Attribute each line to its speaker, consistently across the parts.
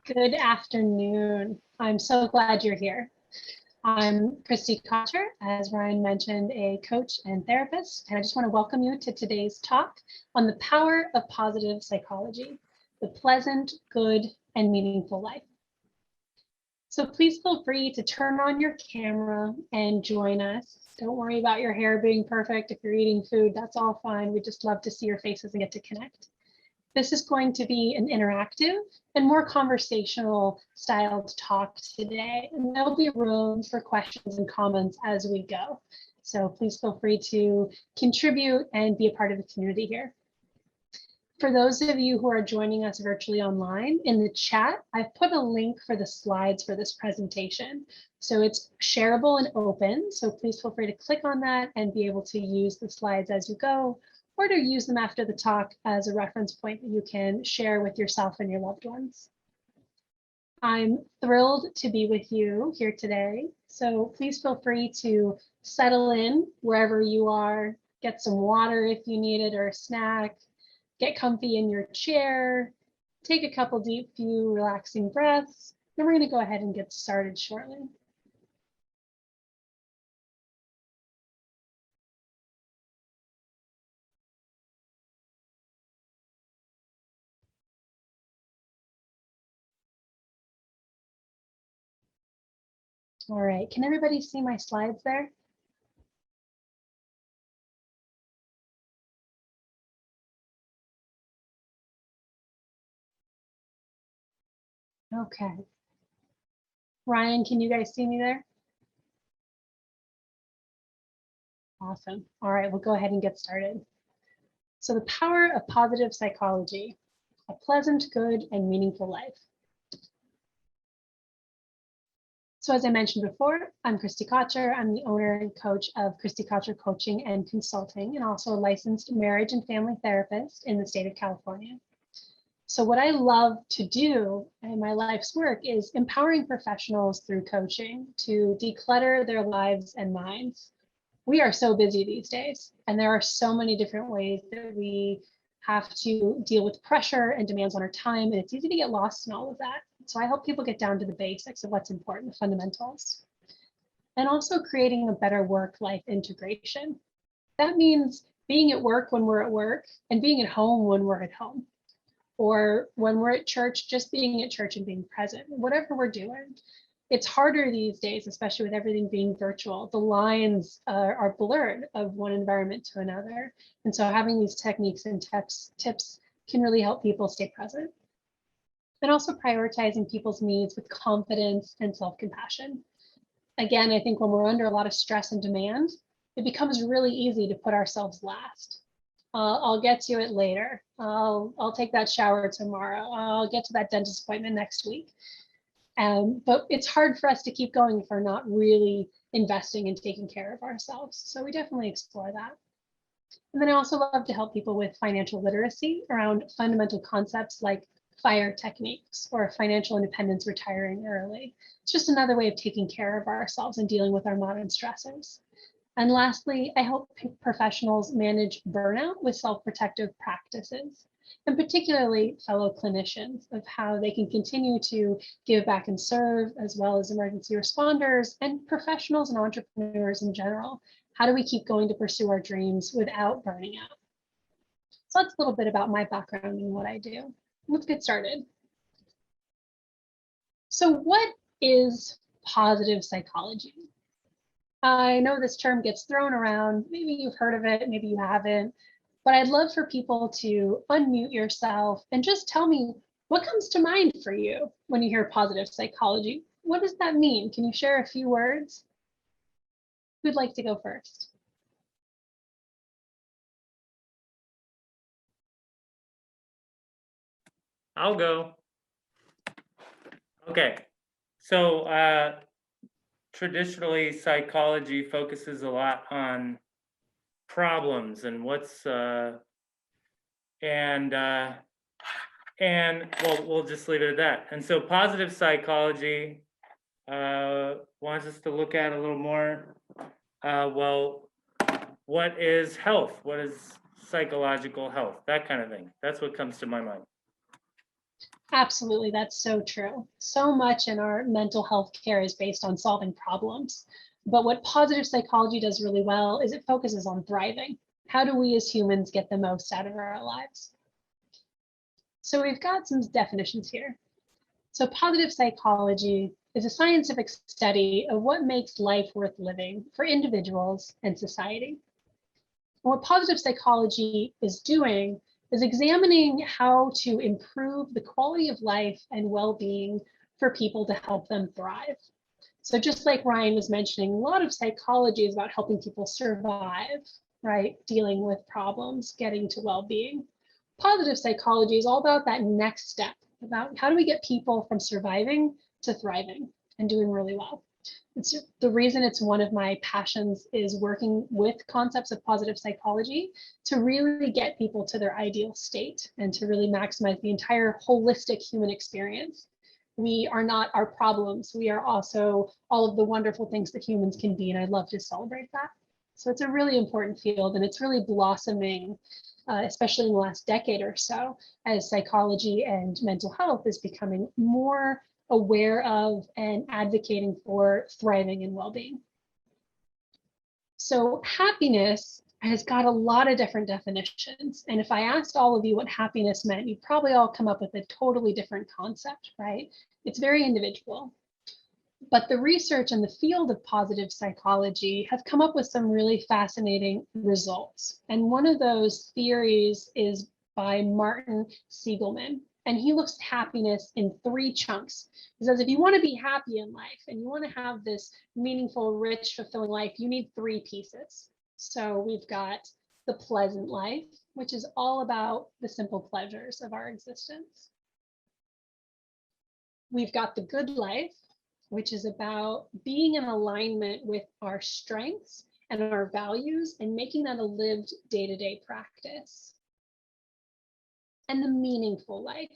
Speaker 1: Good afternoon. I'm so glad you're here. I'm Christy Kocher, as Ryan mentioned, a coach and therapist, and I just want to welcome you to today's talk on the power of positive psychology, the pleasant, good, and meaningful life. So please feel free to turn on your camera and join us. Don't worry about your hair being perfect. If you're eating food, that's all fine. We just love to see your faces and get to connect. This is going to be an interactive and more conversational styled talk today, and there'll be room for questions and comments as we go. So please feel free to contribute and be a part of the community here. For those of you who are joining us virtually online, in the chat, I've put a link for the slides for this presentation. So it's shareable and open, so please feel free to click on that and be able to use the slides as you go, or to use them after the talk as a reference point that you can share with yourself and your loved ones. I'm thrilled to be with you here today, so please feel free to settle in wherever you are, get some water if you need it or a snack, get comfy in your chair, take a couple deep, few relaxing breaths, and we're going to go ahead and get started shortly. All right, can everybody see my slides there? Okay. Ryan, can you guys see me there? Awesome. All right, we'll go ahead and get started. So the power of positive psychology, a pleasant, good, and meaningful life. So as I mentioned before, I'm Christy Kocher. I'm the owner and coach of Christy Kocher Coaching and Consulting, and also a licensed marriage and family therapist in the state of California. So what I love to do in my life's work is empowering professionals through coaching to declutter their lives and minds. We are so busy these days, and there are so many different ways that we have to deal with pressure and demands on our time, and it's easy to get lost in all of that. So I help people get down to the basics of what's important, the fundamentals, and also creating a better work-life integration. That means being at work when we're at work and being at home when we're at home, or when we're at church, just being at church and being present, whatever we're doing. It's harder these days, especially with everything being virtual. The lines are blurred of one environment to another. And so having these techniques and tips can really help people stay present. And also prioritizing people's needs with confidence and self-compassion. Again, I think when we're under a lot of stress and demand, it becomes really easy to put ourselves last. I'll get to it later. I'll take that shower tomorrow. I'll get to that dentist appointment next week. But it's hard for us to keep going if we're not really investing in taking care of ourselves. So we definitely explore that. And then I also love to help people with financial literacy around fundamental concepts like FIRE techniques or financial independence, retiring early. It's just another way of taking care of ourselves and dealing with our modern stressors. And lastly, I help professionals manage burnout with self-protective practices, and particularly fellow clinicians, of how they can continue to give back and serve, as well as emergency responders and professionals and entrepreneurs in general. How do we keep going to pursue our dreams without burning out? So that's a little bit about my background and what I do. Let's get started. So what is positive psychology? I know this term gets thrown around. Maybe you've heard of it, maybe you haven't, but I'd love for people to unmute yourself and just tell me what comes to mind for you when you hear positive psychology. What does that mean? Can you share a few words? Who'd like to go first?
Speaker 2: I'll go. Okay, so traditionally psychology focuses a lot on problems and what's and well, we'll just leave it at that. And so positive psychology wants us to look at a little more, well, what is health? What is psychological health? That kind of thing. That's what comes to my mind.
Speaker 1: Absolutely, that's so true. So much in our mental health care is based on solving problems. But what positive psychology does really well is it focuses on thriving. How do we as humans get the most out of our lives? So we've got some definitions here. So positive psychology is a scientific study of what makes life worth living for individuals and society. What positive psychology is doing is examining how to improve the quality of life and well-being for people to help them thrive. So just like Ryan was mentioning, a lot of psychology is about helping people survive, right? Dealing with problems, getting to well-being. Positive psychology is all about that next step, about how do we get people from surviving to thriving and doing really well. It's the reason it's one of my passions is working with concepts of positive psychology to really get people to their ideal state and to really maximize the entire holistic human experience. We are not our problems. We are also all of the wonderful things that humans can be, and I'd love to celebrate that. So it's a really important field, and it's really blossoming, especially in the last decade or so, as psychology and mental health is becoming more aware of and advocating for thriving and well-being. So happiness has got a lot of different definitions. And if I asked all of you what happiness meant, you'd probably all come up with a totally different concept, right? It's very individual. But the research in the field of positive psychology have come up with some really fascinating results. And one of those theories is by Martin Siegelman. And he looks at happiness in 3 chunks. He says, if you want to be happy in life and you want to have this meaningful, rich, fulfilling life, you need 3 pieces. So we've got the pleasant life, which is all about the simple pleasures of our existence. We've got the good life, which is about being in alignment with our strengths and our values and making that a lived day-to-day practice. And the meaningful life.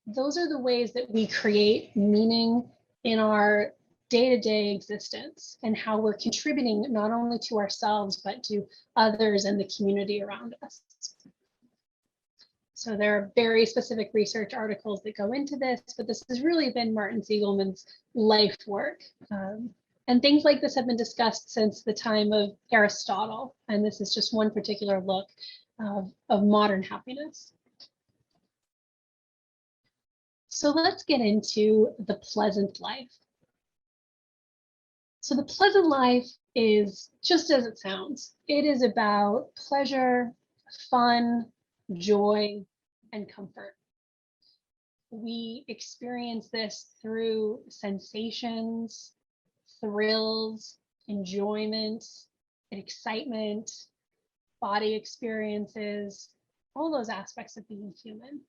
Speaker 1: Those are the ways that we create meaning in our day-to-day existence and how we're contributing not only to ourselves, but to others and the community around us. So there are very specific research articles that go into this, but this has really been Martin Siegelman's life work. And things like this have been discussed since the time of Aristotle. And this is just one particular look of modern happiness. So let's get into the pleasant life. So the pleasant life is just as it sounds. It is about pleasure, fun, joy, and comfort. We experience this through sensations, thrills, enjoyment, excitement, body experiences, all those aspects of being human.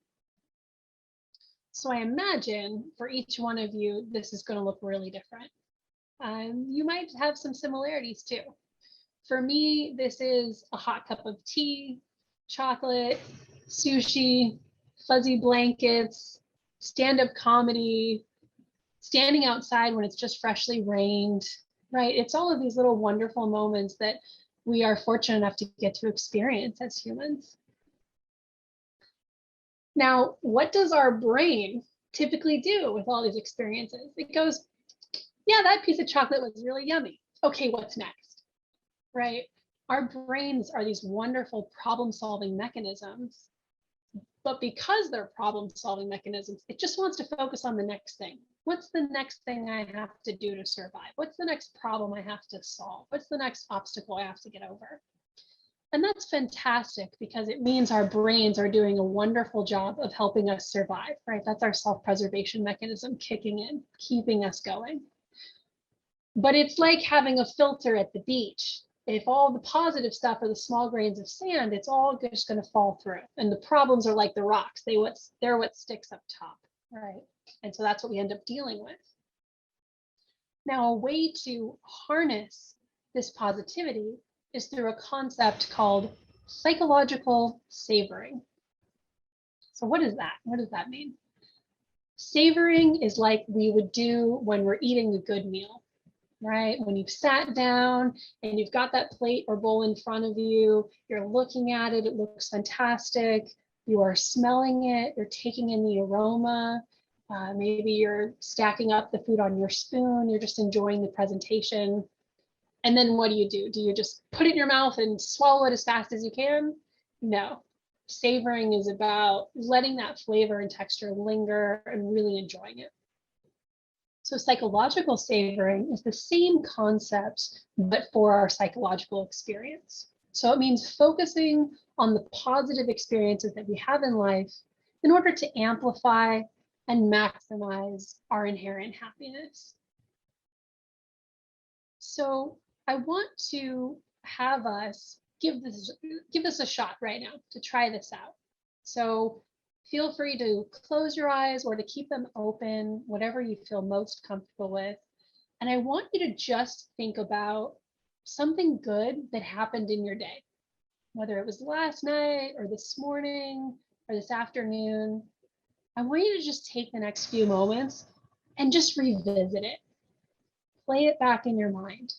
Speaker 1: So I imagine for each one of you, this is going to look really different. You might have some similarities too. For me, this is a hot cup of tea, chocolate, sushi, fuzzy blankets, stand-up comedy, standing outside when it's just freshly rained, right? It's all of these little wonderful moments that we are fortunate enough to get to experience as humans. Now, what does our brain typically do with all these experiences? It goes, yeah, that piece of chocolate was really yummy. Okay, what's next, right? Our brains are these wonderful problem-solving mechanisms, but because they're problem-solving mechanisms, it just wants to focus on the next thing. What's the next thing I have to do to survive? What's the next problem I have to solve? What's the next obstacle I have to get over? And that's fantastic because it means our brains are doing a wonderful job of helping us survive, right? That's our self-preservation mechanism kicking in, keeping us going. But it's like having a filter at the beach. If all the positive stuff are the small grains of sand, it's all just going to fall through. And the problems are like the rocks. They're what sticks up top, right? And so that's what we end up dealing with. Now, a way to harness this positivity is through a concept called psychological savoring. So what is that? What does that mean? Savoring is like we would do when we're eating a good meal, right? When you've sat down and you've got that plate or bowl in front of you, you're looking at it, it looks fantastic. You are smelling it, you're taking in the aroma. Maybe you're stacking up the food on your spoon, you're just enjoying the presentation. And then what do? Do you just put it in your mouth and swallow it as fast as you can? No. Savoring is about letting that flavor and texture linger and really enjoying it. So psychological savoring is the same concept, but for our psychological experience. So it means focusing on the positive experiences that we have in life in order to amplify and maximize our inherent happiness. So I want to have us give this a shot right now to try this out. So feel free to close your eyes or to keep them open, whatever you feel most comfortable with. And I want you to just think about something good that happened in your day, whether it was last night or this morning or this afternoon. I want you to just take the next few moments and just revisit it. Play it back in your mind.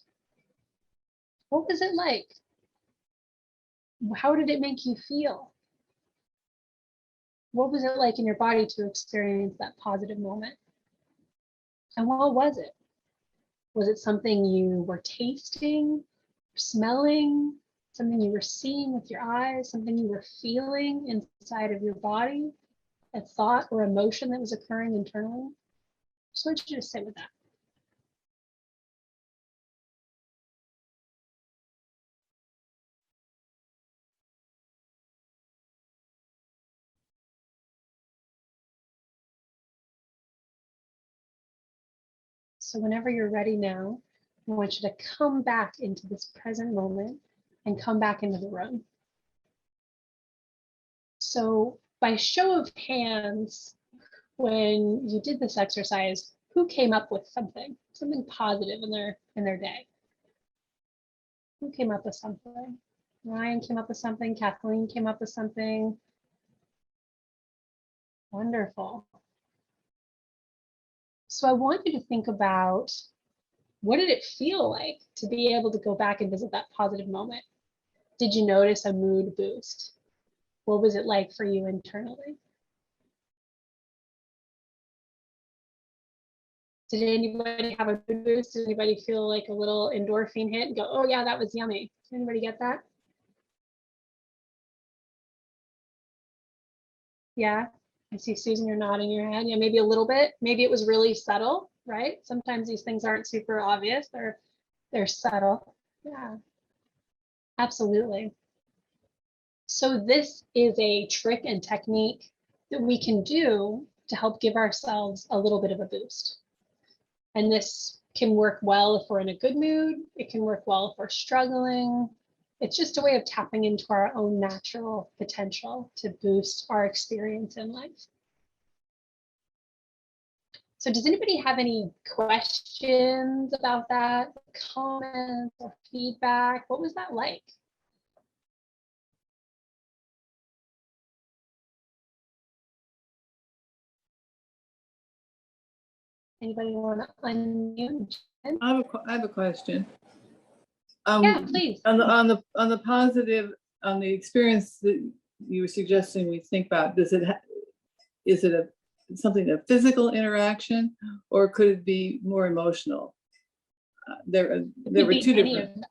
Speaker 1: What was it like? How did it make you feel? What was it like in your body to experience that positive moment? And what was it? Was it something you were tasting, smelling, something you were seeing with your eyes, something you were feeling inside of your body, a thought or emotion that was occurring internally? Just want you to sit with that. So whenever you're ready now, I want you to come back into this present moment and come back into the room. So by show of hands, when you did this exercise, who came up with something positive in their day? Who came up with something? Ryan came up with something, Kathleen came up with something. Wonderful. So I want you to think about, what did it feel like to be able to go back and visit that positive moment? Did you notice a mood boost? What was it like for you internally? Did anybody have a mood boost? Did anybody feel like a little endorphin hit and go, oh yeah, that was yummy? Did anybody get that? Yeah, I see Susan, you're nodding your head. Yeah, maybe a little bit. Maybe it was really subtle, right? Sometimes these things aren't super obvious. They're subtle. Yeah, absolutely. So this is a trick and technique that we can do to help give ourselves a little bit of a boost. And this can work well if we're in a good mood. It can work well if we're struggling. It's just a way of tapping into our own natural potential to boost our experience in life. So does anybody have any questions about that, comments or feedback? What was that like? Anybody want to unmute?
Speaker 3: I have a question.
Speaker 1: Yeah, please.
Speaker 3: On the positive, on the experience that you were suggesting we think about, is it something, a physical interaction, or could it be more emotional? There were two different.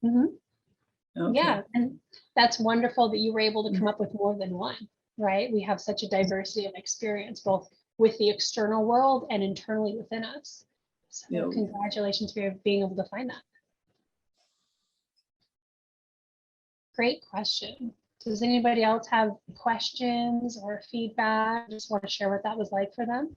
Speaker 1: Okay. Yeah, and that's wonderful that you were able to come up with more than one, right? We have such a diversity of experience, both with the external world and internally within us. So congratulations for being able to find that. Great question. Does anybody else have questions or feedback? Just want to share what that was like for them.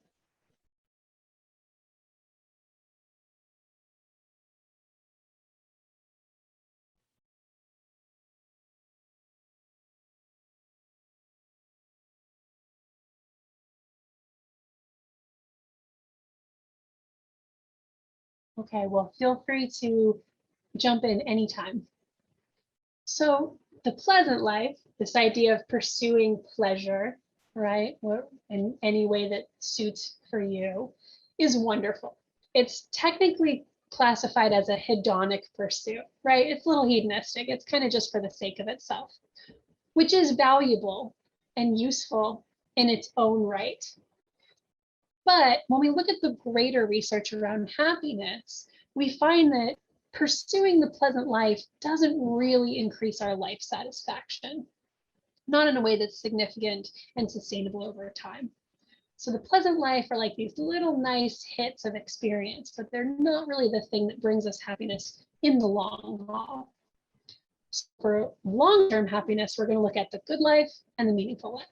Speaker 1: Okay, well, feel free to jump in anytime. So the pleasant life, this idea of pursuing pleasure, right, in any way that suits for you, is wonderful. It's technically classified as a hedonic pursuit, right? It's a little hedonistic. It's kind of just for the sake of itself. which is valuable and useful in its own right. But when we look at the greater research around happiness, we find that pursuing the pleasant life doesn't really increase our life satisfaction, not in a way that's significant and sustainable over time. So the pleasant life are like these little nice hits of experience, but they're not really the thing that brings us happiness in the long haul. So for long-term happiness, we're going to look at the good life and the meaningful life.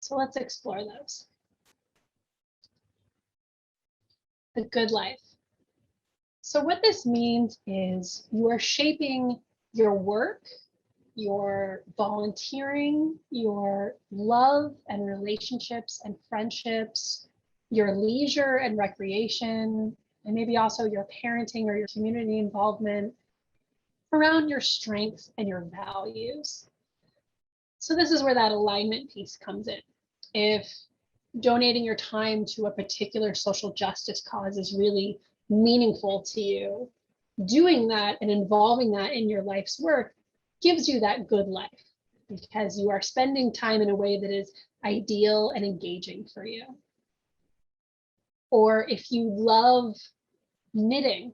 Speaker 1: So let's explore those. The good life. So what this means is you are shaping your work, your volunteering, your love and relationships and friendships, your leisure and recreation, and maybe also your parenting or your community involvement around your strengths and your values. So this is where that alignment piece comes in. If donating your time to a particular social justice cause is really meaningful to you, doing that and involving that in your life's work gives you that good life because you are spending time in a way that is ideal and engaging for you. Or if you love knitting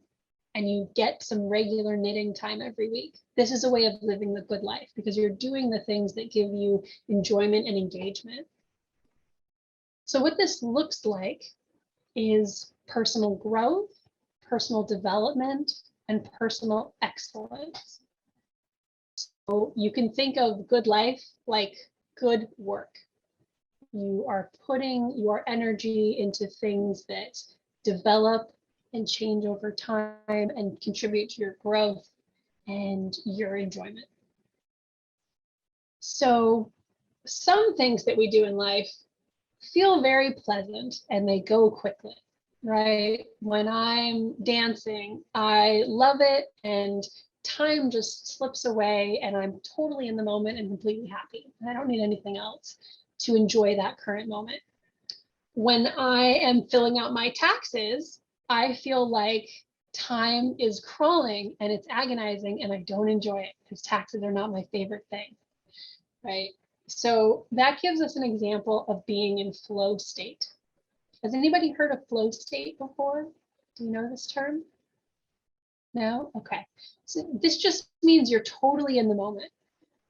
Speaker 1: and you get some regular knitting time every week, this is a way of living the good life because you're doing the things that give you enjoyment and engagement. So what this looks like is personal growth, personal development, and personal excellence. So you can think of good life like good work. You are putting your energy into things that develop and change over time and contribute to your growth and your enjoyment. So some things that we do in life feel very pleasant and they go quickly, right? When I'm dancing, I love it and time just slips away and I'm totally in the moment and completely happy. I don't need anything else to enjoy that current moment. When I am filling out my taxes, I feel like time is crawling and it's agonizing and I don't enjoy it because taxes are not my favorite thing, right? So that gives us an example of being in flow state. Has anybody heard of flow state before? Do you know this term? No? Okay. So this just means you're totally in the moment.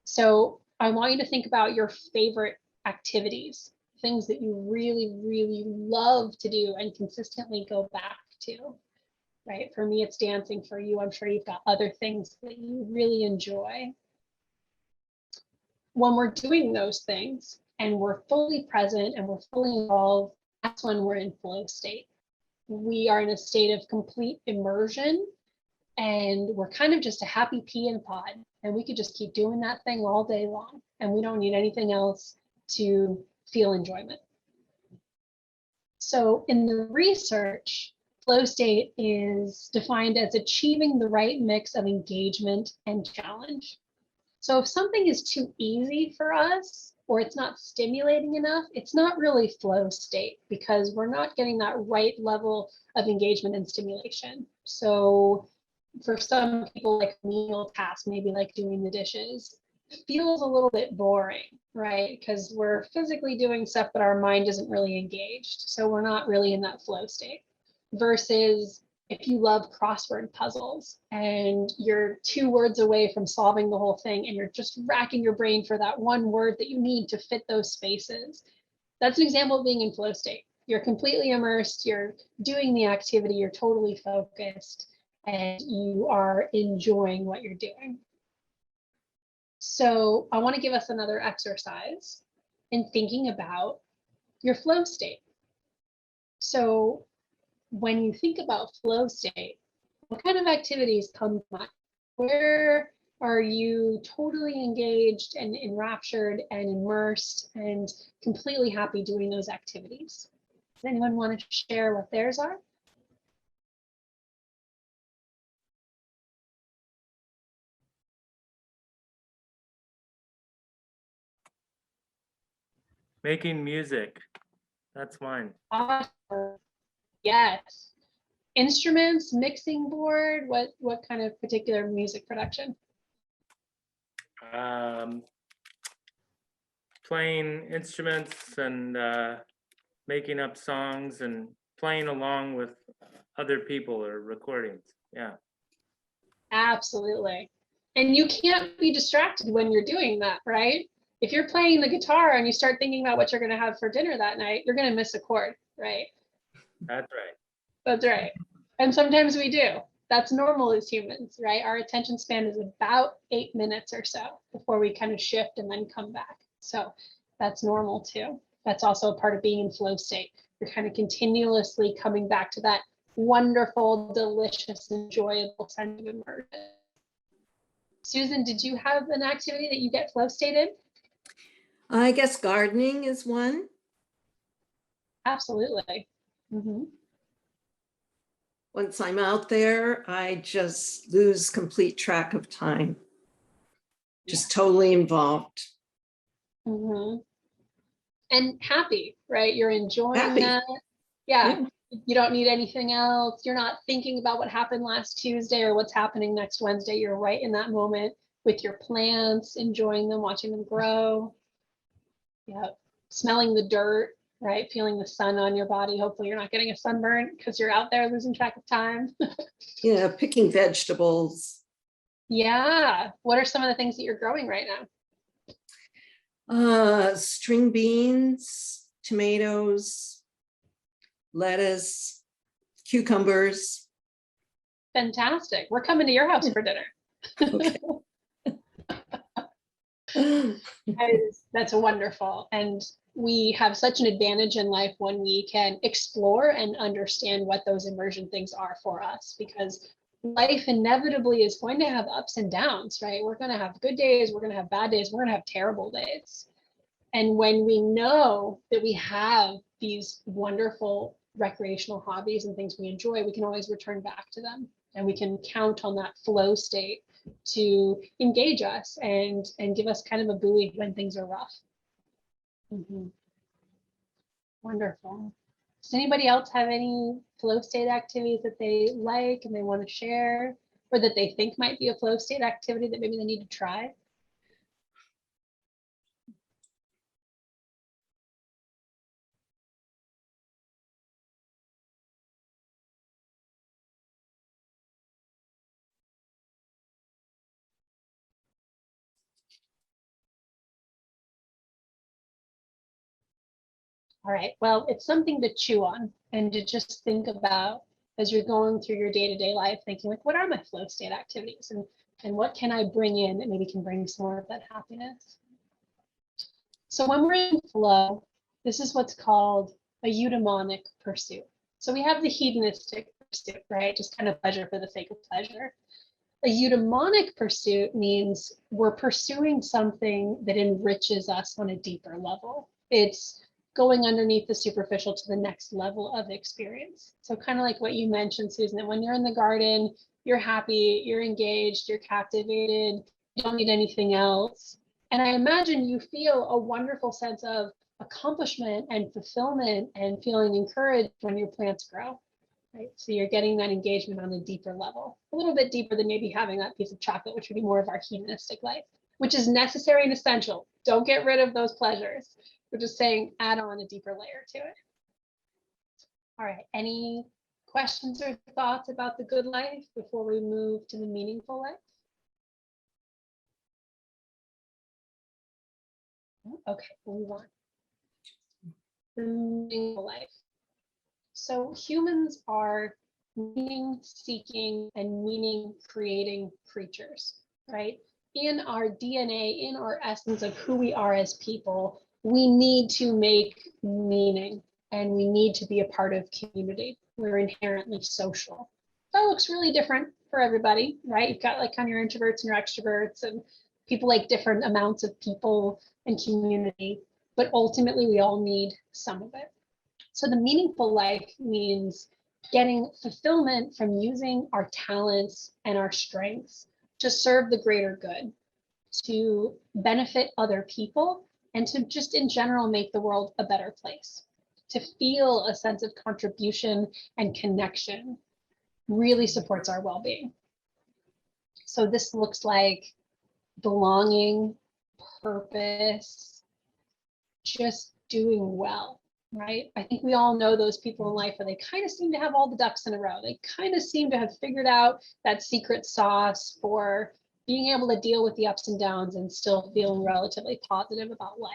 Speaker 1: So I want you to think about your favorite activities, things that you really, really love to do and consistently go back to, right? For me, it's dancing. For you, I'm sure you've got other things that you really enjoy. When we're doing those things and we're fully present and we're fully involved, that's when we're in flow state. We are in a state of complete immersion and we're kind of just a happy pea in a pod and we could just keep doing that thing all day long and we don't need anything else to feel enjoyment. So in the research, flow state is defined as achieving the right mix of engagement and challenge. So if something is too easy for us or it's not stimulating enough, it's not really flow state because we're not getting that right level of engagement and stimulation. So for some people, like menial tasks, maybe like doing the dishes, it feels a little bit boring, right? Because we're physically doing stuff, but our mind isn't really engaged. So we're not really in that flow state. Versus if you love crossword puzzles and you're 2 words away from solving the whole thing and you're just racking your brain for that one word that you need to fit those spaces, that's an example of being in flow state. You're completely immersed, you're doing the activity, you're totally focused, and you are enjoying what you're doing. So I want to give us another exercise in thinking about your flow state. So when you think about flow state, what kind of activities come to mind? Where are you totally engaged and enraptured and immersed and completely happy doing those activities? Does anyone want to share what theirs are?
Speaker 2: Making music. That's mine.
Speaker 1: Awesome. Yes. Instruments, mixing board, what kind of particular music production?
Speaker 2: playing instruments and making up songs and playing along with other people or recordings. Yeah.
Speaker 1: Absolutely. And you can't be distracted when you're doing that, right? If you're playing the guitar and you start thinking about what you're going to have for dinner that night, you're going to miss a chord, right?
Speaker 2: That's right.
Speaker 1: That's right. And sometimes we do. That's normal as humans, right? Our attention span is about 8 minutes or so before we kind of shift and then come back. So that's normal too. That's also a part of being in flow state. You're kind of continuously coming back to that wonderful, delicious, enjoyable sense of immersion. Susan, did you have an activity that you get flow state in?
Speaker 4: I guess gardening is one.
Speaker 1: Absolutely.
Speaker 4: Once I'm out there, I just lose complete track of time. Just totally involved.
Speaker 1: And happy, right? You're enjoying
Speaker 4: Happy.
Speaker 1: that. Yeah. You don't need anything else. You're not thinking about what happened last Tuesday or what's happening next Wednesday. You're right in that moment with your plants, enjoying them, watching them grow. Yeah. Smelling the dirt, right? Feeling the sun on your body. Hopefully you're not getting a sunburn because you're out there losing track of time.
Speaker 4: Yeah, picking vegetables.
Speaker 1: Yeah. What are some of the things that you're growing right now?
Speaker 4: String beans, tomatoes, lettuce, cucumbers.
Speaker 1: Fantastic. We're coming to your house for dinner.
Speaker 4: Okay.
Speaker 1: That's wonderful. And we have such an advantage in life when we can explore and understand what those immersion things are for us, because life inevitably is going to have ups and downs, right? We're going to have good days, we're going to have bad days, we're going to have terrible days. And when we know that we have these wonderful recreational hobbies and things we enjoy, we can always return back to them, and we can count on that flow state to engage us and give us kind of a buoy when things are rough. Wonderful. Does anybody else have any flow state activities that they like and they want to share, or that they think might be a flow state activity that maybe they need to try? All right, well, it's something to chew on and to just think about as you're going through your day-to-day life, thinking like, what are my flow state activities, and what can I bring in that maybe can bring some more of that happiness? So when we're in flow, this is what's called a eudaimonic pursuit. So we have the hedonistic pursuit, right? Just kind of pleasure for the sake of pleasure. A eudaimonic pursuit means we're pursuing something that enriches us on a deeper level. It's going underneath the superficial to the next level of experience. So kind of like what you mentioned, Susan, that when you're in the garden, you're happy, you're engaged, you're captivated, you don't need anything else. And I imagine you feel a wonderful sense of accomplishment and fulfillment and feeling encouraged when your plants grow. Right? So you're getting that engagement on a deeper level, a little bit deeper than maybe having that piece of chocolate, which would be more of our hedonistic life, which is necessary and essential. Don't get rid of those pleasures. We're just saying add on a deeper layer to it. All right, any questions or thoughts about the good life before we move to the meaningful life? Okay, we'll move on. The meaningful life. So humans are meaning-seeking and meaning-creating creatures, right? In our DNA, in our essence of who we are as people, we need to make meaning, and we need to be a part of community. We're inherently social. That looks really different for everybody, right? You've got like kind of your introverts and your extroverts, and people like different amounts of people and community, but ultimately we all need some of it. So the meaningful life means getting fulfillment from using our talents and our strengths to serve the greater good, to benefit other people, and to just in general make the world a better place. To feel a sense of contribution and connection really supports our well-being. So this looks like belonging, purpose, just doing well, right? I think we all know those people in life where they kind of seem to have all the ducks in a row. They kind of seem to have figured out that secret sauce for being able to deal with the ups and downs and still feeling relatively positive about life.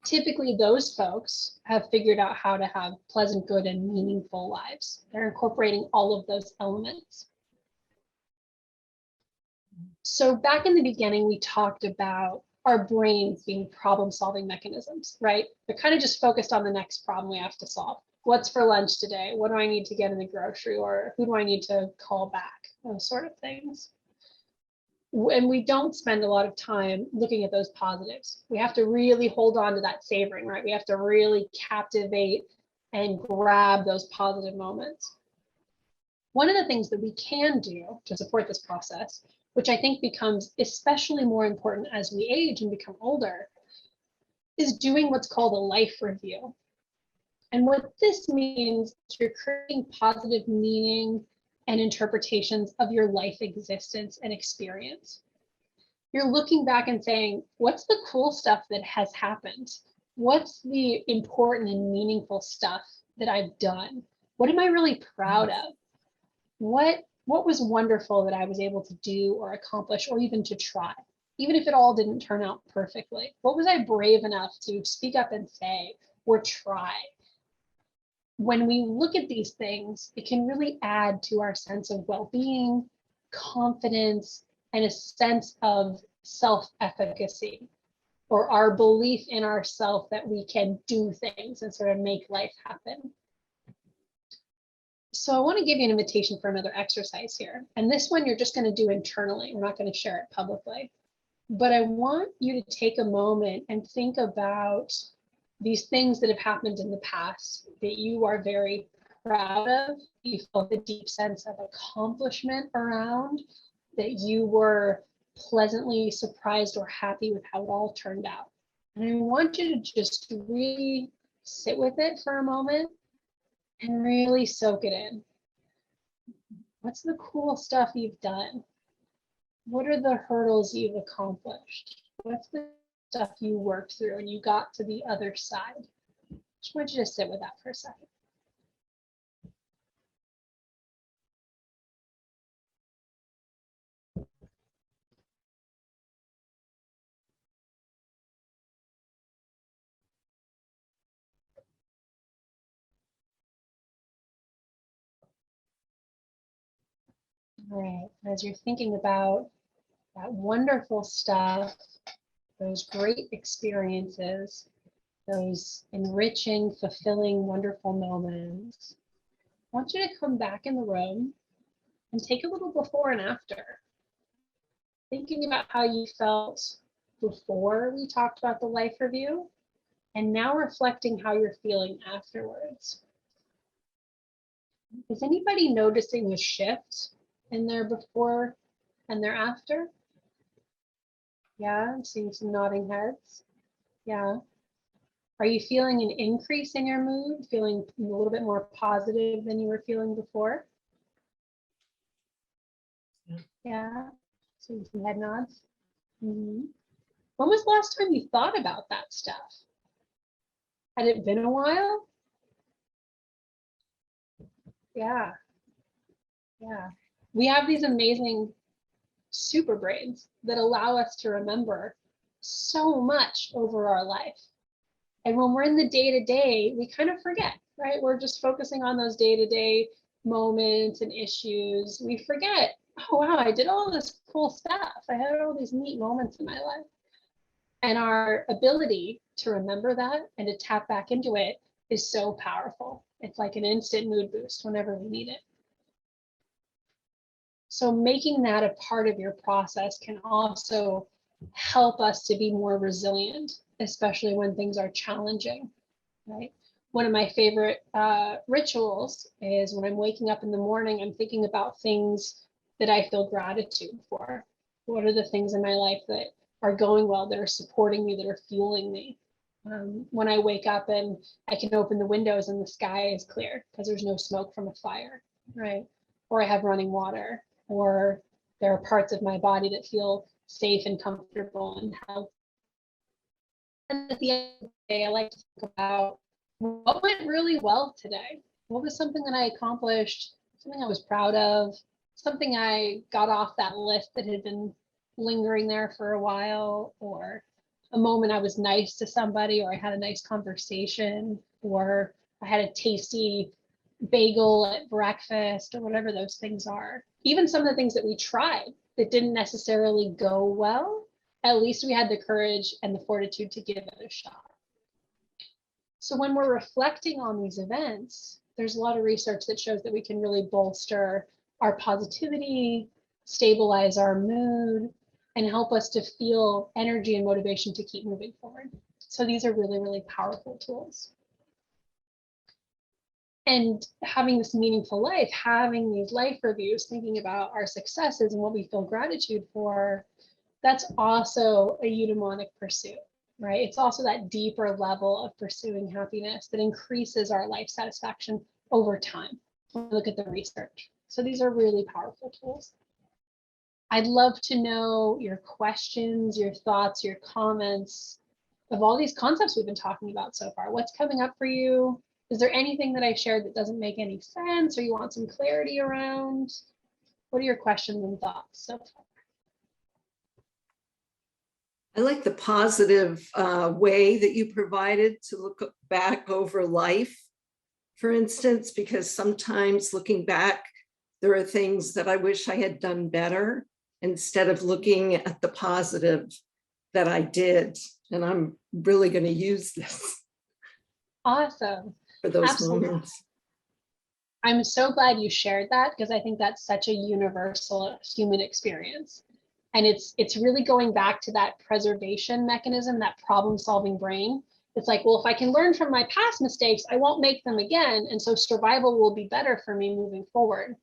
Speaker 1: Typically, those folks have figured out how to have pleasant, good, and meaningful lives. They're incorporating all of those elements. So back in the beginning, we talked about our brains being problem-solving mechanisms, right? They're kind of just focused on the next problem we have to solve. What's for lunch today? What do I need to get in the grocery? Or who do I need to call back? Those sort of things. And we don't spend a lot of time looking at those positives. We have to really hold on to that savoring, right? We have to really captivate and grab those positive moments. One of the things that we can do to support this process, which I think becomes especially more important as we age and become older, is doing what's called a life review. And what this means is you're creating positive meaning and interpretations of your life existence and experience. You're looking back and saying, what's the cool stuff that has happened? What's the important and meaningful stuff that I've done? What am I really proud of? What was wonderful that I was able to do or accomplish or even to try, even if it all didn't turn out perfectly? What was I brave enough to speak up and say or try? When we look at these things, it can really add to our sense of well-being, confidence, and a sense of self-efficacy, or our belief in ourselves that we can do things and sort of make life happen. So I want to give you an invitation for another exercise here. And this one you're just going to do internally. We're not going to share it publicly. But I want you to take a moment and think about these things that have happened in the past that you are very proud of, you felt a deep sense of accomplishment around, that you were pleasantly surprised or happy with how it all turned out. And I want you to just really sit with it for a moment and really soak it in. What's the cool stuff you've done? What are the hurdles you've accomplished? What's the stuff you worked through and you got to the other side? Just want you to sit with that for a second. All right, as you're thinking about that wonderful stuff, those great experiences, those enriching, fulfilling, wonderful moments, I want you to come back in the room and take a little before and after. Thinking about how you felt before we talked about the life review, and now reflecting how you're feeling afterwards. Is anybody noticing a shift in their before and their after? Yeah, I'm seeing some nodding heads. Yeah. Are you feeling an increase in your mood, feeling a little bit more positive than you were feeling before? Yeah. Seeing some head nods. Mm-hmm. When was the last time you thought about that stuff? Had it been a while? Yeah. Yeah. We have these amazing super brains that allow us to remember so much over our life. And when we're in the day-to-day, we kind of forget, right? We're just focusing on those day-to-day moments and issues. We forget, oh, wow, I did all this cool stuff. I had all these neat moments in my life. And our ability to remember that and to tap back into it is so powerful. It's like an instant mood boost whenever we need it. So making that a part of your process can also help us to be more resilient, especially when things are challenging, right? One of my favorite rituals is when I'm waking up in the morning, I'm thinking about things that I feel gratitude for. What are the things in my life that are going well, that are supporting me, that are fueling me? When I wake up and I can open the windows and the sky is clear because there's no smoke from a fire, right? Or I have running water, or there are parts of my body that feel safe and comfortable and healthy. And at the end of the I like to think about what went really well today. What was something that I accomplished, something I was proud of, something I got off that list that had been lingering there for a while, or a moment I was nice to somebody, or I had a nice conversation, or I had a tasty bagel at breakfast, or whatever those things are. Even some of the things that we tried that didn't necessarily go well, at least we had the courage and the fortitude to give it a shot. So when we're reflecting on these events, there's a lot of research that shows that we can really bolster our positivity, stabilize our mood, and help us to feel energy and motivation to keep moving forward. So these are really, really powerful tools. And having this meaningful life, having these life reviews, thinking about our successes and what we feel gratitude for, that's also a eudaimonic pursuit, right? It's also that deeper level of pursuing happiness that increases our life satisfaction over time. Look at the research. So these are really powerful tools. I'd love to know your questions, your thoughts, your comments of all these concepts we've been talking about so far. What's coming up for you? Is there anything that I shared that doesn't make any sense or you want some clarity around? What are your questions and thoughts so far?
Speaker 4: I like the positive way that you provided to look back over life, for instance, because sometimes looking back, there are things that I wish I had done better instead of looking at the positive that I did. And I'm really going to use this.
Speaker 1: Awesome.
Speaker 4: For those
Speaker 1: Absolutely.
Speaker 4: moments.
Speaker 1: I'm so glad you shared that because I think that's such a universal human experience. And it's really going back to that preservation mechanism, that problem-solving brain. It's like, well, if I can learn from my past mistakes, I won't make them again. And so survival will be better for me moving forward.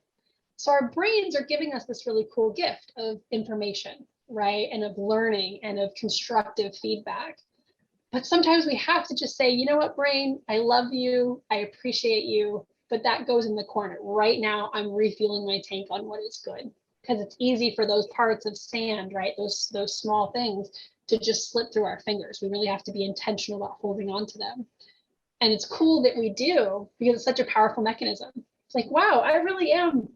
Speaker 1: So our brains are giving us this really cool gift of information, right? And of learning and of constructive feedback. But sometimes we have to just say, you know what, brain, I love you, I appreciate you, but that goes in the corner. Right now, I'm refueling my tank on what is good. Because it's easy for those parts of sand, right? Those small things to just slip through our fingers. We really have to be intentional about holding on to them. And it's cool that we do because it's such a powerful mechanism. It's like, wow, I really am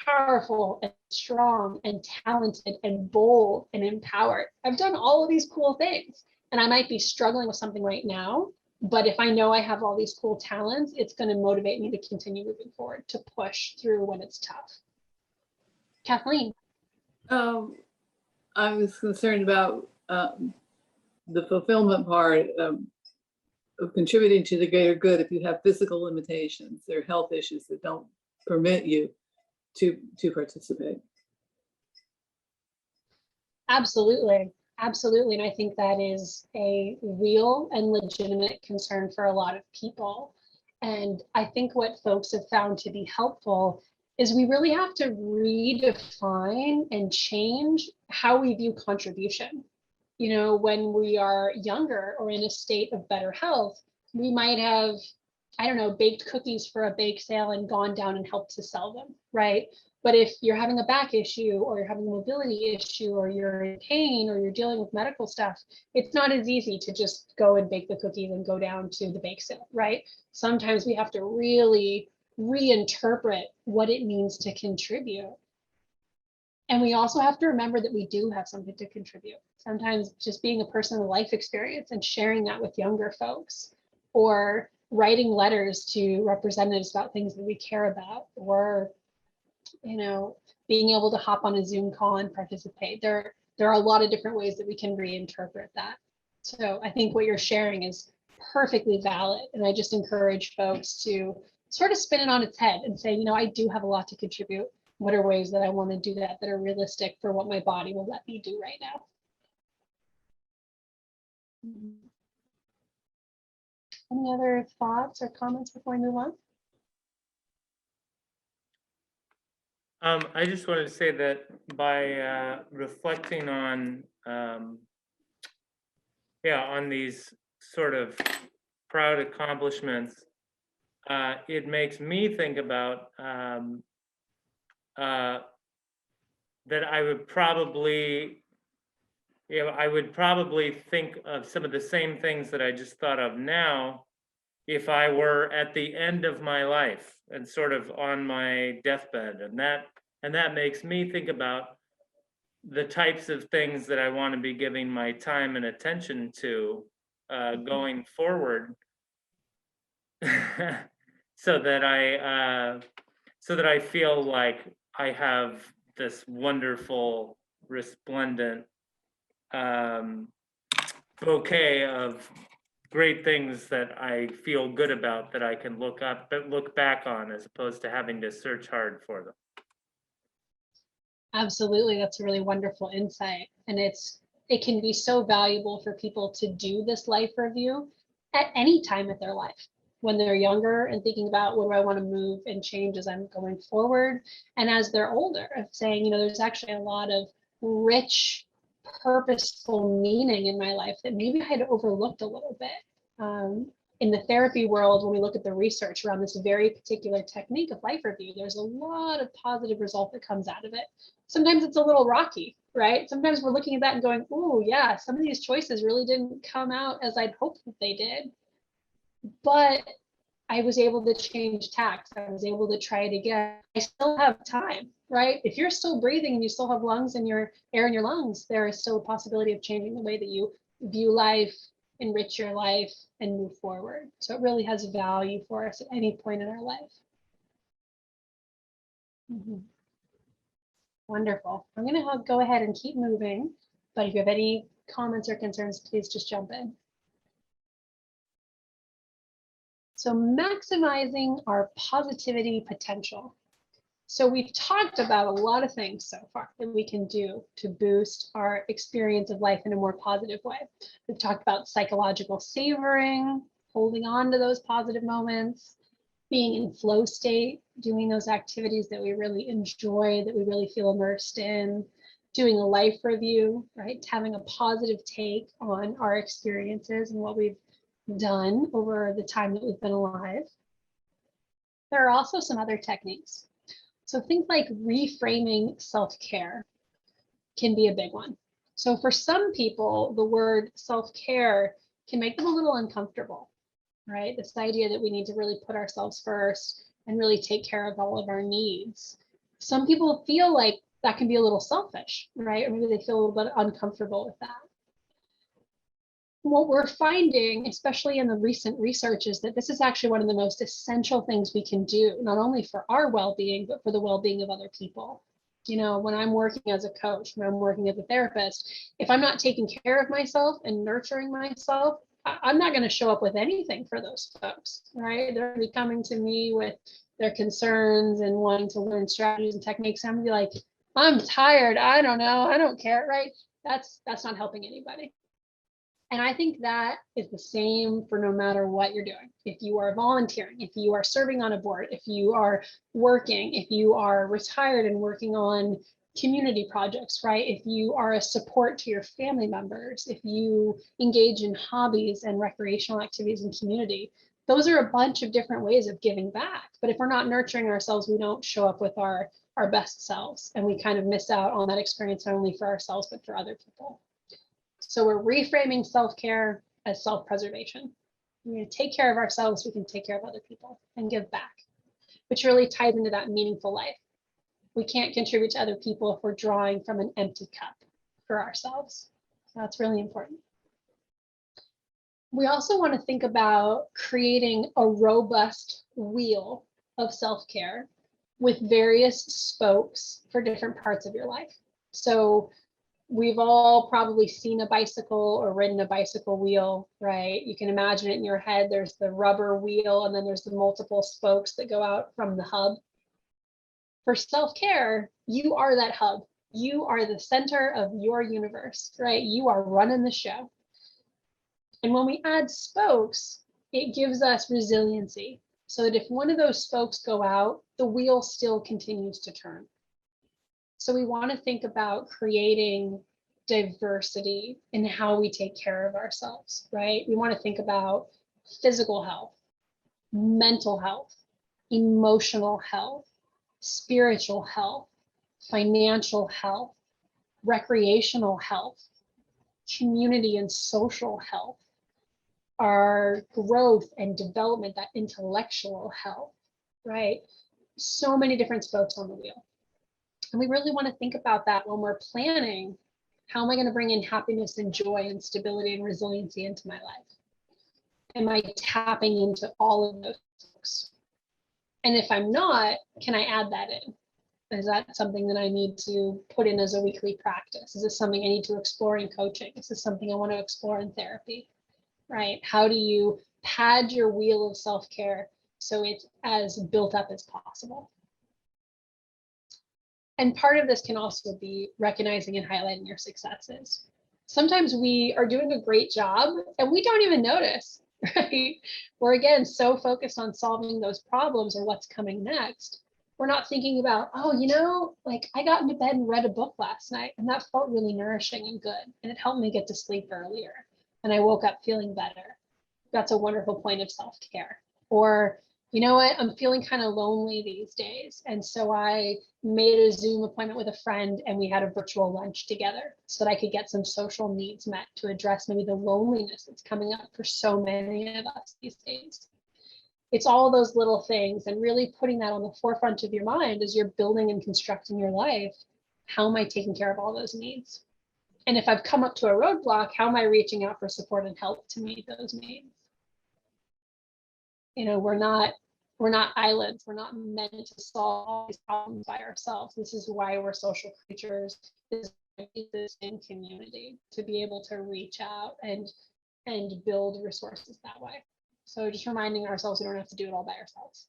Speaker 1: powerful and strong and talented and bold and empowered. I've done all of these cool things. And I might be struggling with something right now, but if I know I have all these cool talents, it's going to motivate me to continue moving forward, to push through when it's tough. Kathleen.
Speaker 3: I was concerned about the fulfillment part of contributing to the greater good if you have physical limitations or health issues that don't permit you to participate.
Speaker 1: Absolutely. Absolutely. And I think that is a real and legitimate concern for a lot of people. And I think what folks have found to be helpful is we really have to redefine and change how we view contribution. You know, when we are younger or in a state of better health, we might have, I don't know, baked cookies for a bake sale and gone down and helped to sell them, right? But if you're having a back issue or you're having a mobility issue or you're in pain or you're dealing with medical stuff, it's not as easy to just go and bake the cookies and go down to the bake sale, right? Sometimes we have to really reinterpret what it means to contribute. And we also have to remember that we do have something to contribute. Sometimes just being a person with life experience and sharing that with younger folks, or writing letters to representatives about things that we care about, or, you know, being able to hop on a Zoom call and participate. There are a lot of different ways that we can reinterpret that. So I think what you're sharing is perfectly valid. And I just encourage folks to sort of spin it on its head and say, you know, I do have a lot to contribute. What are ways that I want to do that are realistic for what my body will let me do right now? Any other thoughts or comments before we move on?
Speaker 2: I just wanted to say that by reflecting on on these sort of proud accomplishments, it makes me think about that I would probably you know, I would probably think of some of the same things that I just thought of now if I were at the end of my life and sort of on my deathbed. And that makes me think about the types of things that I want to be giving my time and attention to going forward. so that I feel like I have this wonderful, resplendent bouquet of great things that I feel good about, that I can look back on, as opposed to having to search hard for them.
Speaker 1: Absolutely, that's a really wonderful insight. And it can be so valuable for people to do this life review at any time of their life. When they're younger and thinking about what do I want to move and change as I'm going forward, and as they're older, of saying, you know, there's actually a lot of rich, purposeful meaning in my life that maybe I had overlooked a little bit. In the therapy world, when we look at the research around this very particular technique of life review, there's a lot of positive result that comes out of it. Sometimes it's a little rocky, right? Sometimes we're looking at that and going, oh yeah, some of these choices really didn't come out as I'd hoped that they did. But I was able to change tacks. I was able to try it again. I still have time, right? If you're still breathing and you still have lungs and your air in your lungs, there is still a possibility of changing the way that you view life, enrich your life, and move forward. So it really has value for us at any point in our life. Wonderful. I'm going to go ahead and keep moving, but if you have any comments or concerns, please just jump in. So maximizing our positivity potential. So we've talked about a lot of things so far that we can do to boost our experience of life in a more positive way. We've talked about psychological savoring, holding on to those positive moments, being in flow state, doing those activities that we really enjoy, that we really feel immersed in, doing a life review, right? Having a positive take on our experiences and what we've done over the time that we've been alive. There are also some other techniques. So things like reframing self-care can be a big one. So for some people, the word self-care can make them a little uncomfortable, right? This idea that we need to really put ourselves first and really take care of all of our needs. Some people feel like that can be a little selfish, right? Or maybe they feel a little bit uncomfortable with that. What we're finding, especially in the recent research, is that this is actually one of the most essential things we can do, not only for our well-being, but for the well-being of other people. You know, when I'm working as a coach, when I'm working as a therapist, if I'm not taking care of myself and nurturing myself, I'm not going to show up with anything for those folks, right? They're going to be coming to me with their concerns and wanting to learn strategies and techniques. I'm going to be like, I'm tired. I don't know. I don't care, right? That's not helping anybody. And I think that is the same for no matter what you're doing. If you are volunteering, if you are serving on a board, if you are working, if you are retired and working on community projects, right? If you are a support to your family members, if you engage in hobbies and recreational activities in community, those are a bunch of different ways of giving back. But if we're not nurturing ourselves, we don't show up with our best selves, and we kind of miss out on that experience, not only for ourselves, but for other people. So we're reframing self-care as self-preservation. We're going to take care of ourselves, we can take care of other people and give back, which really ties into that meaningful life. We can't contribute to other people if we're drawing from an empty cup for ourselves. So that's really important. We also want to think about creating a robust wheel of self-care with various spokes for different parts of your life. So we've all probably seen a bicycle or ridden a bicycle wheel, right? You can imagine it in your head. There's the rubber wheel, and then there's the multiple spokes that go out from the hub. For self-care, you are that hub. You are the center of your universe, right? You are running the show. And when we add spokes, it gives us resiliency, so that if one of those spokes go out, the wheel still continues to turn. So we want to think about creating diversity in how we take care of ourselves, right? We want to think about physical health, mental health, emotional health, spiritual health, financial health, recreational health, community and social health, our growth and development, that intellectual health, right? So many different spokes on the wheel. And we really want to think about that when we're planning, how am I going to bring in happiness and joy and stability and resiliency into my life? Am I tapping into all of those spokes? And if I'm not, can I add that in? Is that something that I need to put in as a weekly practice? Is this something I need to explore in coaching? Is this something I want to explore in therapy? Right? How do you pad your wheel of self-care so it's as built up as possible? And part of this can also be recognizing and highlighting your successes. Sometimes we are doing a great job and we don't even notice, right? We're again so focused on solving those problems or what's coming next. We're not thinking about, oh, you know, like I got into bed and read a book last night and that felt really nourishing and good. And it helped me get to sleep earlier. And I woke up feeling better. That's a wonderful point of self-care. Or, you know what, I'm feeling kind of lonely these days. And so I made a Zoom appointment with a friend and we had a virtual lunch together so that I could get some social needs met to address maybe the loneliness that's coming up for so many of us these days. It's all those little things and really putting that on the forefront of your mind as you're building and constructing your life. How am I taking care of all those needs? And if I've come up to a roadblock, how am I reaching out for support and help to meet those needs? You know, we're not islands. We're not meant to solve all these problems by ourselves. This is why we're social creatures. This is in community to be able to reach out and build resources that way. So just reminding ourselves we don't have to do it all by ourselves.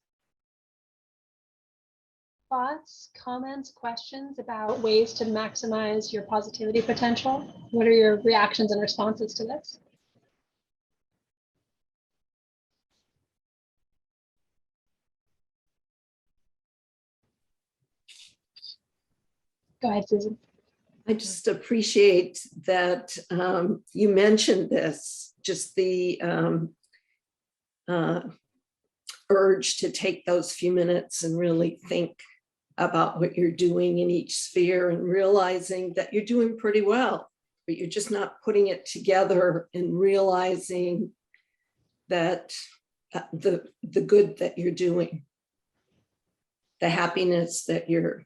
Speaker 1: Thoughts, comments, questions about ways to maximize your positivity potential? What are your reactions and responses to this? Go ahead, Susan.
Speaker 4: I just appreciate that you mentioned this, just the urge to take those few minutes and really think about what you're doing in each sphere and realizing that you're doing pretty well, but you're just not putting it together and realizing that the good that you're doing, the happiness that you're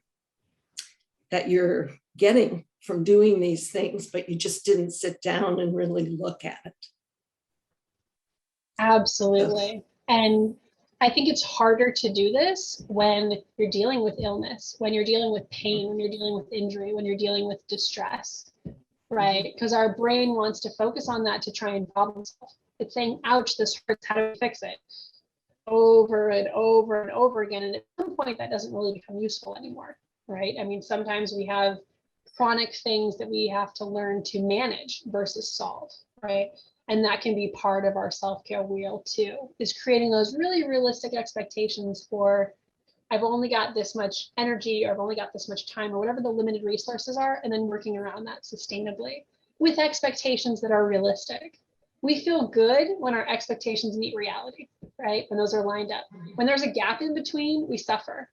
Speaker 4: getting from doing these things, but you just didn't sit down and really look at it.
Speaker 1: Absolutely. And I think it's harder to do this when you're dealing with illness, when you're dealing with pain, when you're dealing with injury, when you're dealing with distress, right? Because our brain wants to focus on that to try and problem solve. It's saying, ouch, this hurts, how do we fix it? Over and over and over again. And at some point that doesn't really become useful anymore, right? I mean, sometimes we have chronic things that we have to learn to manage versus solve, right? And that can be part of our self-care wheel too, is creating those really realistic expectations for, I've only got this much energy, or I've only got this much time, or whatever the limited resources are, and then working around that sustainably with expectations that are realistic. We feel good when our expectations meet reality, right? When those are lined up. When there's a gap in between, we suffer.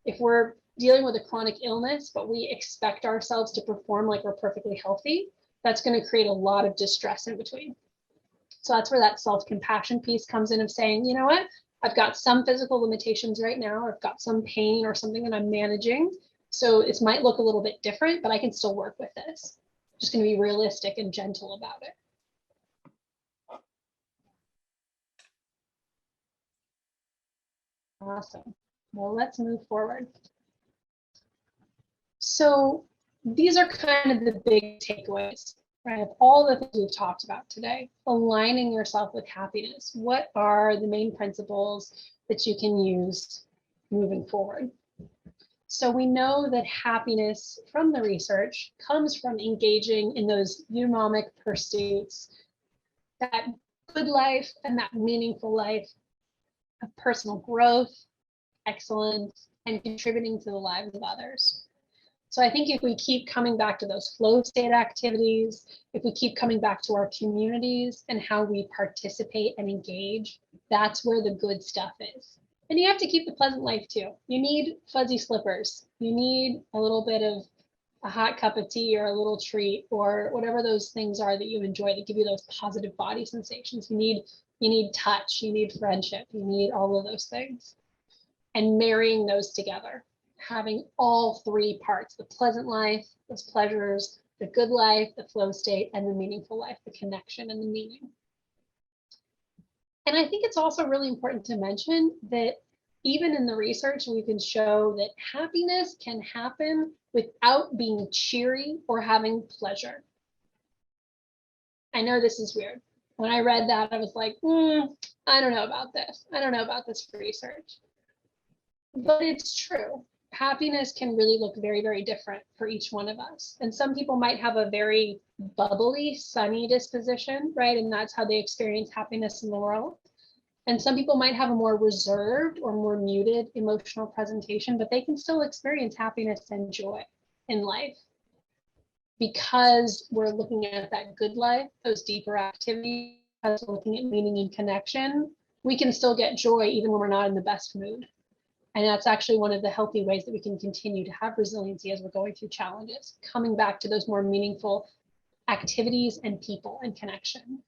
Speaker 1: If we're dealing with a chronic illness, but we expect ourselves to perform like we're perfectly healthy, that's going to create a lot of distress in between. So that's where that self-compassion piece comes in, of saying, you know what, I've got some physical limitations right now, or I've got some pain or something that I'm managing. So it might look a little bit different, but I can still work with this. Just going to be realistic and gentle about it. Awesome. Well, let's move forward. So these are kind of the big takeaways, right? Of all the things we've talked about today, aligning yourself with happiness. What are the main principles that you can use moving forward? So we know that happiness from the research comes from engaging in those eudaimonic pursuits, that good life and that meaningful life of personal growth, excellence, and contributing to the lives of others. So I think if we keep coming back to those flow state activities, if we keep coming back to our communities and how we participate and engage, that's where the good stuff is. And you have to keep the pleasant life too. You need fuzzy slippers. You need a little bit of a hot cup of tea or a little treat or whatever those things are that you enjoy that give you those positive body sensations. You need touch, you need friendship, you need all of those things. And marrying those together, having all three parts, the pleasant life, those pleasures, the good life, the flow state, and the meaningful life, the connection and the meaning. And I think it's also really important to mention that even in the research, we can show that happiness can happen without being cheery or having pleasure. I know this is weird. When I read that, I was like, I don't know about this. I don't know about this research. But it's true. Happiness can really look very, very different for each one of us. And some people might have a very bubbly, sunny disposition, right? And that's how they experience happiness in the world. And some people might have a more reserved or more muted emotional presentation, but they can still experience happiness and joy in life. Because we're looking at that good life, those deeper activities, because we're looking at meaning and connection, we can still get joy even when we're not in the best mood. And that's actually one of the healthy ways that we can continue to have resiliency as we're going through challenges, coming back to those more meaningful activities and people and connection.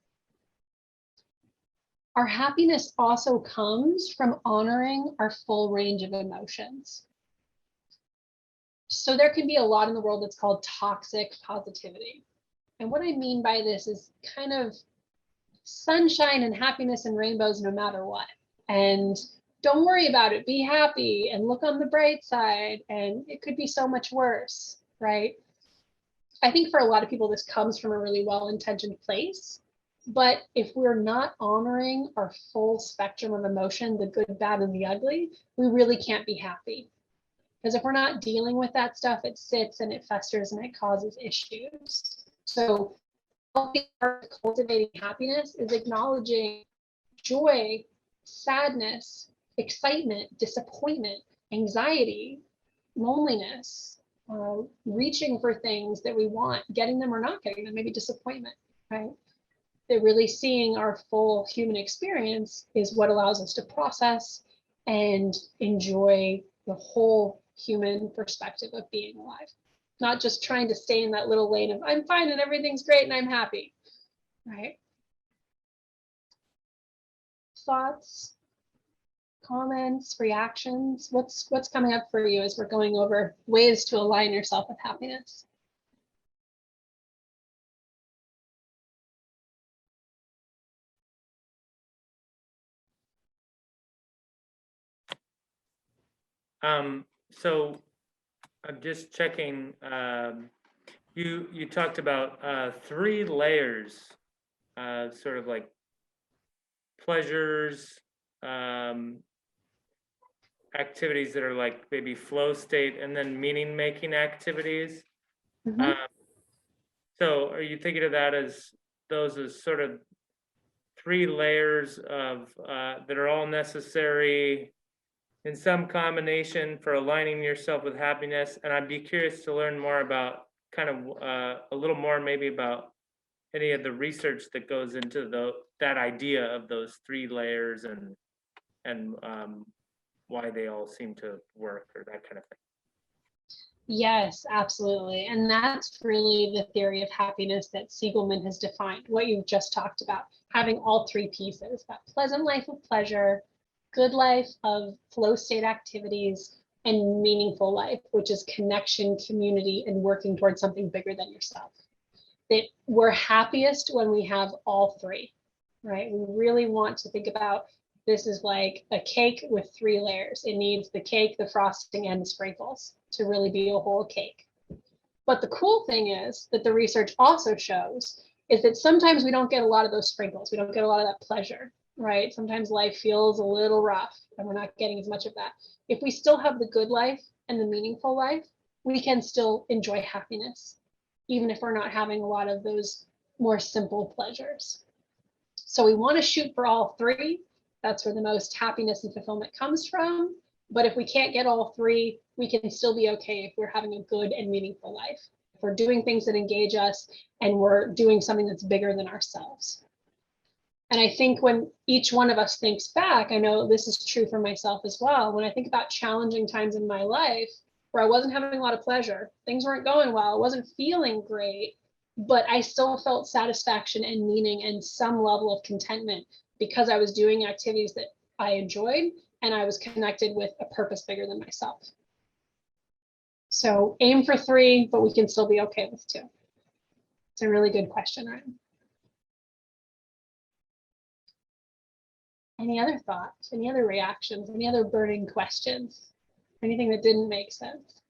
Speaker 1: Our happiness also comes from honoring our full range of emotions. So there can be a lot in the world that's called toxic positivity. And what I mean by this is kind of sunshine and happiness and rainbows no matter what. And don't worry about it, be happy and look on the bright side, and it could be so much worse, right? I think for a lot of people, this comes from a really well-intentioned place. But if we're not honoring our full spectrum of emotion, the good, bad, and the ugly, we really can't be happy. Because if we're not dealing with that stuff, it sits and it festers and it causes issues. So cultivating happiness is acknowledging joy, sadness, excitement, disappointment, anxiety, loneliness, reaching for things that we want, getting them or not getting them, maybe disappointment, right? That really seeing our full human experience is what allows us to process and enjoy the whole human perspective of being alive. Not just trying to stay in that little lane of I'm fine and everything's great and I'm happy, right? Thoughts, comments, reactions? What's coming up for you as we're going over ways to align yourself with happiness?
Speaker 2: So I'm just checking, you talked about 3 layers, sort of like pleasures, activities that are like maybe flow state, and then meaning making activities.
Speaker 1: Mhm.
Speaker 2: So are you thinking of that as those as sort of 3 layers of that are all necessary in some combination for aligning yourself with happiness? And I'd be curious to learn more about kind of a little more maybe about any of the research that goes into that idea of those 3 layers and why they all seem to work or that kind of thing.
Speaker 1: Yes, absolutely. And that's really the theory of happiness that Siegelman has defined, what you've just talked about, having all 3 pieces, that pleasant life of pleasure, good life of flow state activities, and meaningful life, which is connection, community, and working towards something bigger than yourself. That we're happiest when we have all 3, right? We really want to think about this is like a cake with 3 layers. It needs the cake, the frosting, and the sprinkles to really be a whole cake. But the cool thing is that the research also shows is that sometimes we don't get a lot of those sprinkles. We don't get a lot of that pleasure, right? Sometimes life feels a little rough and we're not getting as much of that. If we still have the good life and the meaningful life, we can still enjoy happiness, even if we're not having a lot of those more simple pleasures. So we want to shoot for all 3. That's where the most happiness and fulfillment comes from. But if we can't get all 3, we can still be okay if we're having a good and meaningful life. If we're doing things that engage us and we're doing something that's bigger than ourselves. And I think when each one of us thinks back, I know this is true for myself as well. When I think about challenging times in my life, where I wasn't having a lot of pleasure. Things weren't going well. I wasn't feeling great, but I still felt satisfaction and meaning and some level of contentment because I was doing activities that I enjoyed and I was connected with a purpose bigger than myself. So aim for 3, but we can still be okay with 2. It's a really good question, Ryan. Any other thoughts, any other reactions, any other burning questions, anything that didn't make sense?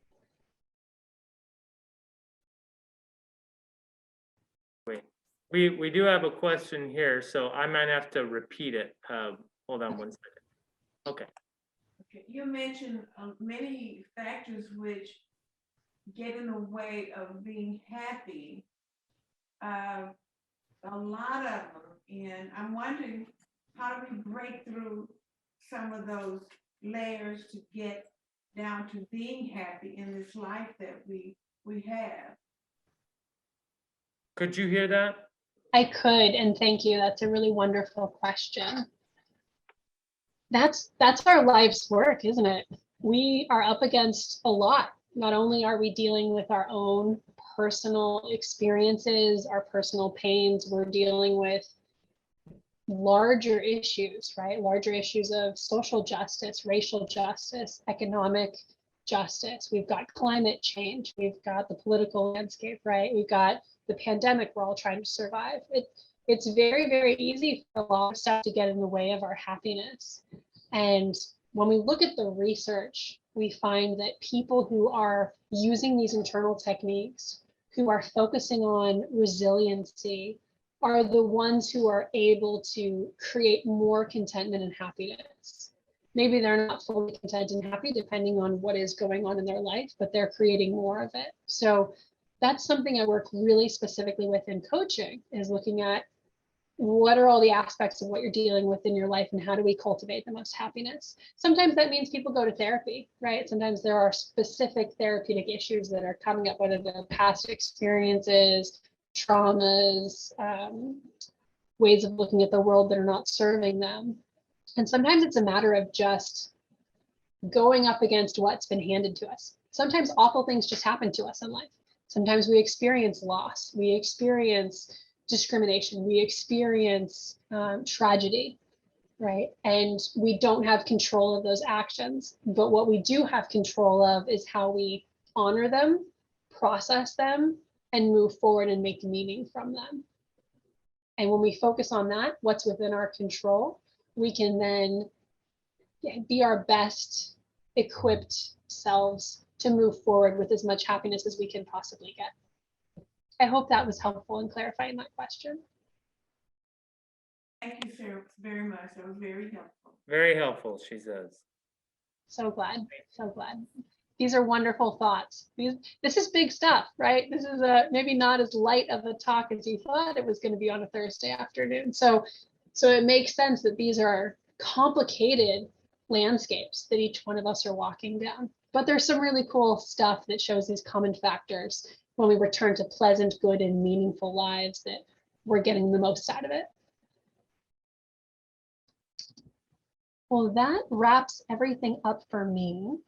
Speaker 2: Wait, we do have a question here, so I might have to repeat it. Hold on 1 second. Okay.
Speaker 5: Okay, you mentioned many factors which get in the way of being happy. A lot of them, and I'm wondering, how do we break through some of those layers to get down to being happy in this life that we have?
Speaker 2: Could you hear that?
Speaker 1: I could, and thank you. That's a really wonderful question. That's our life's work, isn't it? We are up against a lot. Not only are we dealing with our own personal experiences, our personal pains, we're dealing with larger issues, right? Larger issues of social justice, racial justice, economic justice. We've got climate change. We've got the political landscape, right? We've got the pandemic we're all trying to survive. It's very, very easy for a lot of stuff to get in the way of our happiness. And when we look at the research, we find that people who are using these internal techniques, who are focusing on resiliency, are the ones who are able to create more contentment and happiness. Maybe they're not fully content and happy depending on what is going on in their life, but they're creating more of it. So that's something I work really specifically with in coaching, is looking at what are all the aspects of what you're dealing with in your life and how do we cultivate the most happiness? Sometimes that means people go to therapy, right? Sometimes there are specific therapeutic issues that are coming up, whether they're past experiences, traumas, ways of looking at the world that are not serving them. And sometimes it's a matter of just going up against what's been handed to us. Sometimes awful things just happen to us in life. Sometimes we experience loss, we experience discrimination, we experience tragedy, right? And we don't have control of those actions. But what we do have control of is how we honor them, process them, and move forward and make meaning from them. And when we focus on that, what's within our control, we can then be our best equipped selves to move forward with as much happiness as we can possibly get. I hope that was helpful in clarifying that question.
Speaker 5: Thank you, Sarah, very much. That was very helpful.
Speaker 2: Very helpful, she says.
Speaker 1: So glad, so glad. These are wonderful thoughts. This is big stuff, right? This is maybe not as light of a talk as you thought it was going to be on a Thursday afternoon. So it makes sense that these are complicated landscapes that each one of us are walking down. But there's some really cool stuff that shows these common factors when we return to pleasant, good, and meaningful lives, that we're getting the most out of it. Well, that wraps everything up for me.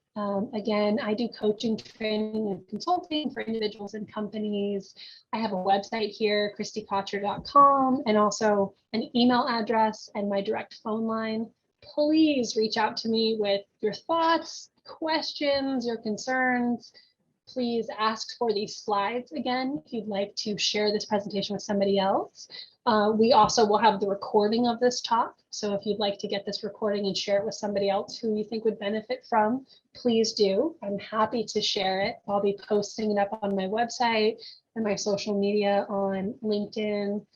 Speaker 1: Again, I do coaching, training, and consulting for individuals and companies. I have a website here, christykocher.com, and also an email address and my direct phone line. Please reach out to me with your thoughts, questions, your concerns. Please ask for these slides again if you'd like to share this presentation with somebody else. We also will have the recording of this talk. So if you'd like to get this recording and share it with somebody else who you think would benefit from, please do. I'm happy to share it. I'll be posting it up on my website and my social media on LinkedIn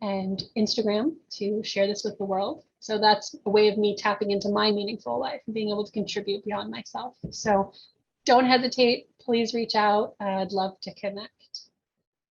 Speaker 1: and Instagram to share this with the world. So that's a way of me tapping into my meaningful life and being able to contribute beyond myself. So don't hesitate, please reach out. I'd love to connect.